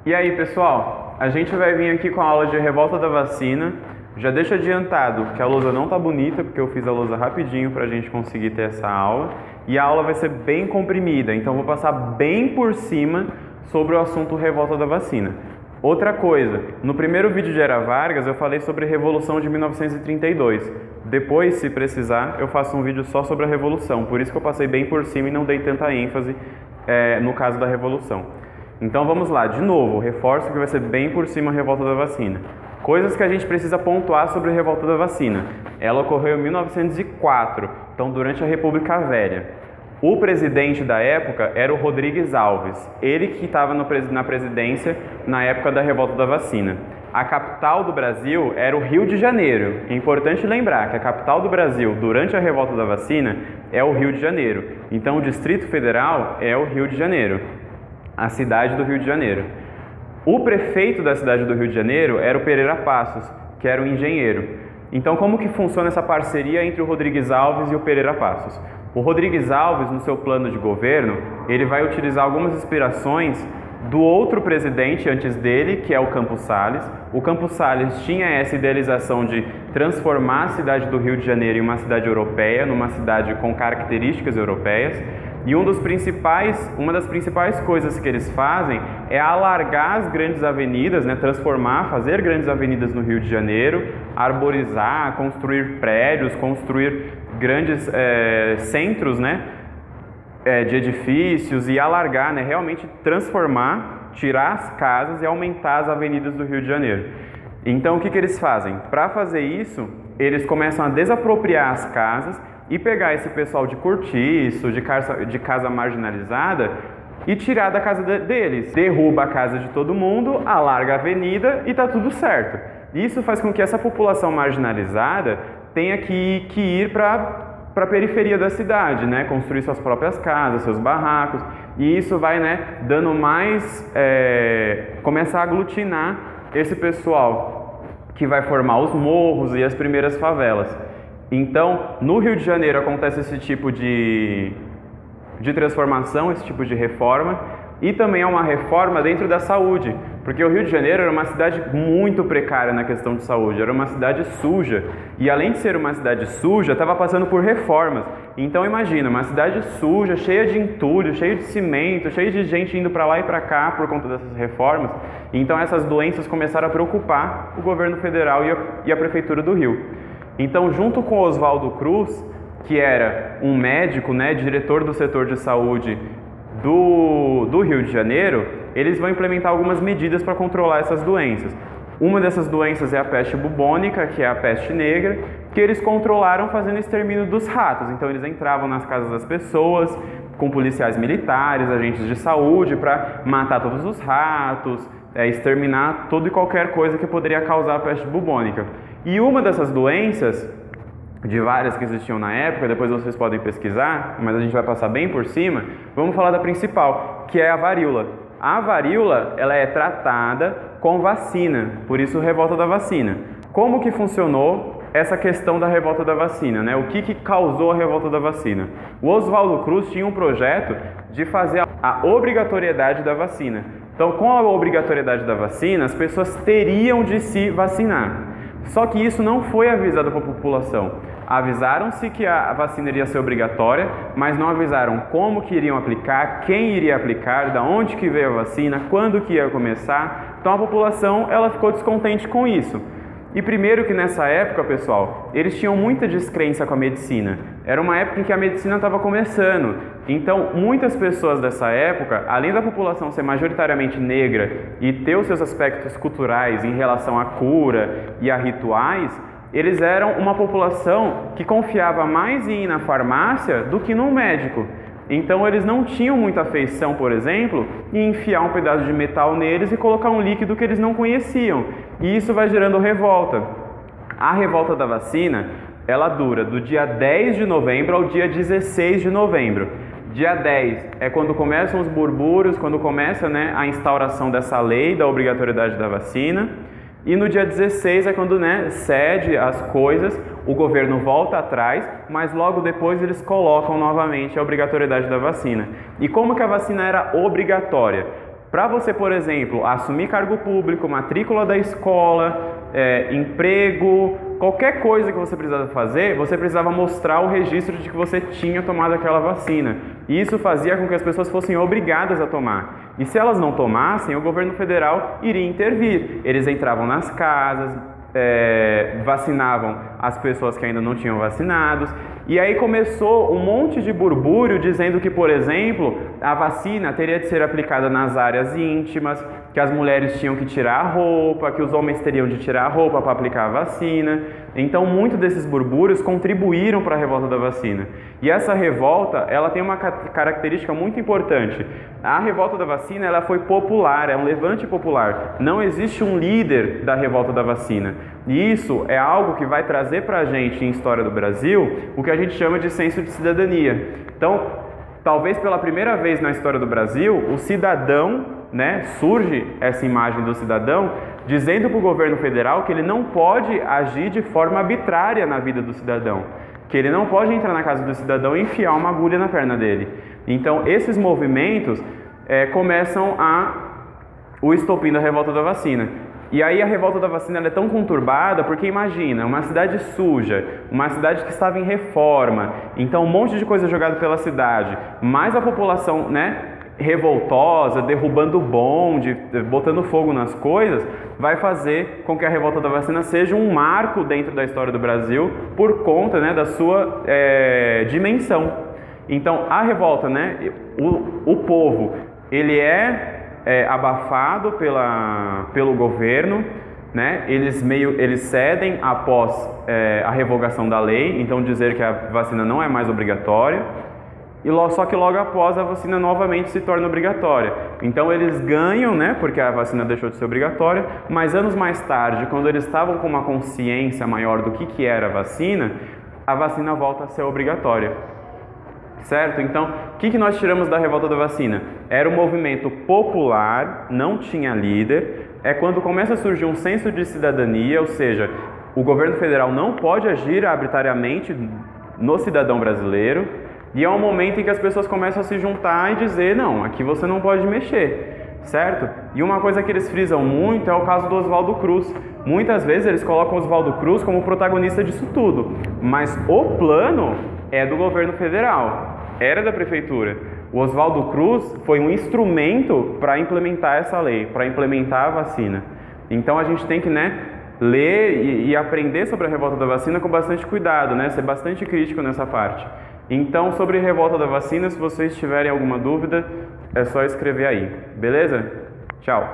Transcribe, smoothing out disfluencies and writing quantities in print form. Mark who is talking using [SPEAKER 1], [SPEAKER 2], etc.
[SPEAKER 1] E aí, pessoal, a gente vai vir aqui com a aula de revolta da vacina. Já deixo adiantado que a lousa não tá bonita, porque eu fiz a lousa rapidinho pra gente conseguir ter essa aula. E a aula vai ser bem comprimida, então vou passar bem por cima sobre o assunto revolta da vacina. Outra coisa, no primeiro vídeo de Era Vargas eu falei sobre a Revolução de 1932. Depois, se precisar, eu faço um vídeo só sobre a Revolução. Por isso que eu passei bem por cima e não dei tanta ênfase no caso da Revolução. Então vamos lá, de novo, reforço que vai ser bem por cima a revolta da vacina. Coisas que a gente precisa pontuar sobre a revolta da vacina. Ela ocorreu em 1904, então durante a República Velha. O presidente da época era o Rodrigues Alves, ele que estava na presidência na época da revolta da vacina. A capital do Brasil era o Rio de Janeiro. É importante lembrar que a capital do Brasil durante a revolta da vacina é o Rio de Janeiro. Então o Distrito Federal é o Rio de Janeiro, a cidade do Rio de Janeiro. O prefeito da cidade do Rio de Janeiro era o Pereira Passos, que era um engenheiro. Então como que funciona essa parceria entre o Rodrigues Alves e o Pereira Passos? O Rodrigues Alves, no seu plano de governo, ele vai utilizar algumas inspirações do outro presidente antes dele, que é o Campos Salles. O Campos Salles tinha essa idealização de transformar a cidade do Rio de Janeiro em uma cidade europeia, numa cidade com características europeias. E uma das principais coisas que eles fazem é alargar as grandes avenidas, fazer grandes avenidas no Rio de Janeiro, arborizar, construir prédios, construir grandes centros de edifícios e alargar, realmente transformar, tirar as casas e aumentar as avenidas do Rio de Janeiro. Então o que eles fazem? Para fazer isso, eles começam a desapropriar as casas e pegar esse pessoal de cortiço, de casa marginalizada e tirar da casa deles. Derruba a casa de todo mundo, alarga a avenida e tá tudo certo. Isso faz com que essa população marginalizada tenha que ir para a periferia da cidade, construir suas próprias casas, seus barracos, e isso vai dando mais, começa a aglutinar esse pessoal que vai formar os morros e as primeiras favelas. Então, no Rio de Janeiro acontece esse tipo de transformação, esse tipo de reforma, e também é uma reforma dentro da saúde, porque o Rio de Janeiro era uma cidade muito precária na questão de saúde, era uma cidade suja, e além de ser uma cidade suja, estava passando por reformas. Então imagina, uma cidade suja, cheia de entulho, cheia de cimento, cheia de gente indo para lá e para cá por conta dessas reformas. Então essas doenças começaram a preocupar o governo federal e a prefeitura do Rio. Então, junto com Oswaldo Cruz, que era um médico, diretor do setor de saúde do Rio de Janeiro, eles vão implementar algumas medidas para controlar essas doenças. Uma dessas doenças é a peste bubônica, que é a peste negra, que eles controlaram fazendo extermínio dos ratos. Então, eles entravam nas casas das pessoas com policiais militares, agentes de saúde, para matar todos os ratos, exterminar toda e qualquer coisa que poderia causar a peste bubônica. E uma dessas doenças, de várias que existiam na época, depois vocês podem pesquisar, mas a gente vai passar bem por cima, vamos falar da principal, que é a varíola. A varíola, ela é tratada com vacina, por isso revolta da vacina. Como que funcionou essa questão da revolta da vacina, O que causou a revolta da vacina? O Oswaldo Cruz tinha um projeto de fazer a obrigatoriedade da vacina. Então, com a obrigatoriedade da vacina, as pessoas teriam de se vacinar. Só que isso não foi avisado para a população. Avisaram-se que a vacina iria ser obrigatória, mas não avisaram como que iriam aplicar, quem iria aplicar, da onde que veio a vacina, quando que ia começar. Então a população ela ficou descontente com isso. E primeiro que nessa época, pessoal, eles tinham muita descrença com a medicina. Era uma época em que a medicina estava começando. Então, muitas pessoas dessa época, além da população ser majoritariamente negra e ter os seus aspectos culturais em relação à cura e a rituais, eles eram uma população que confiava mais em ir na farmácia do que num médico. Então eles não tinham muita afeição, por exemplo, em enfiar um pedaço de metal neles e colocar um líquido que eles não conheciam. E isso vai gerando revolta. A revolta da vacina, ela dura do dia 10 de novembro ao dia 16 de novembro. Dia 10 é quando começam os burburos, quando começa a instauração dessa lei da obrigatoriedade da vacina. E no dia 16 é quando cede as coisas, o governo volta atrás, mas logo depois eles colocam novamente a obrigatoriedade da vacina. E como que a vacina era obrigatória? Para você, por exemplo, assumir cargo público, matrícula da escola, emprego, qualquer coisa que você precisava fazer, você precisava mostrar o registro de que você tinha tomado aquela vacina. E isso fazia com que as pessoas fossem obrigadas a tomar. E se elas não tomassem, o governo federal iria intervir. Eles entravam nas casas, vacinavam as pessoas que ainda não tinham vacinados. E aí começou um monte de burbúrio dizendo que, por exemplo, a vacina teria de ser aplicada nas áreas íntimas, que as mulheres tinham que tirar a roupa, que os homens teriam de tirar a roupa para aplicar a vacina. Então, muitos desses burbúrios contribuíram para a revolta da vacina. E essa revolta, ela tem uma característica muito importante. A revolta da vacina, ela foi popular, é um levante popular. Não existe um líder da revolta da vacina. E isso é algo que vai trazer para a gente, em história do Brasil, o que a gente chama de senso de cidadania. Então, talvez pela primeira vez na história do Brasil, o cidadão, surge essa imagem do cidadão dizendo para o governo federal que ele não pode agir de forma arbitrária na vida do cidadão, que ele não pode entrar na casa do cidadão e enfiar uma agulha na perna dele. Então, esses movimentos começam o estopim da revolta da vacina. E aí a revolta da vacina ela é tão conturbada porque imagina, uma cidade suja, uma cidade que estava em reforma, então um monte de coisa jogada pela cidade, mais a população, revoltosa, derrubando bonde, botando fogo nas coisas, vai fazer com que a revolta da vacina seja um marco dentro da história do Brasil por conta, da sua dimensão. Então a revolta, o povo, ele é abafado pelo governo, eles cedem após a revogação da lei, então dizer que a vacina não é mais obrigatória, só que logo após a vacina novamente se torna obrigatória. Então eles ganham, porque a vacina deixou de ser obrigatória, mas anos mais tarde, quando eles estavam com uma consciência maior do que era a vacina volta a ser obrigatória. Certo? Então, o que nós tiramos da revolta da vacina? Era um movimento popular, não tinha líder, é quando começa a surgir um senso de cidadania, ou seja, o governo federal não pode agir arbitrariamente no cidadão brasileiro, e é um momento em que as pessoas começam a se juntar e dizer, não, aqui você não pode mexer, certo? E uma coisa que eles frisam muito é o caso do Oswaldo Cruz. Muitas vezes eles colocam o Oswaldo Cruz como protagonista disso tudo, mas o plano é do governo federal, era da prefeitura. O Oswaldo Cruz foi um instrumento para implementar essa lei, para implementar a vacina. Então a gente tem que ler e aprender sobre a revolta da vacina com bastante cuidado, ser bastante crítico nessa parte. Então, sobre a revolta da vacina, se vocês tiverem alguma dúvida, é só escrever aí, beleza? Tchau!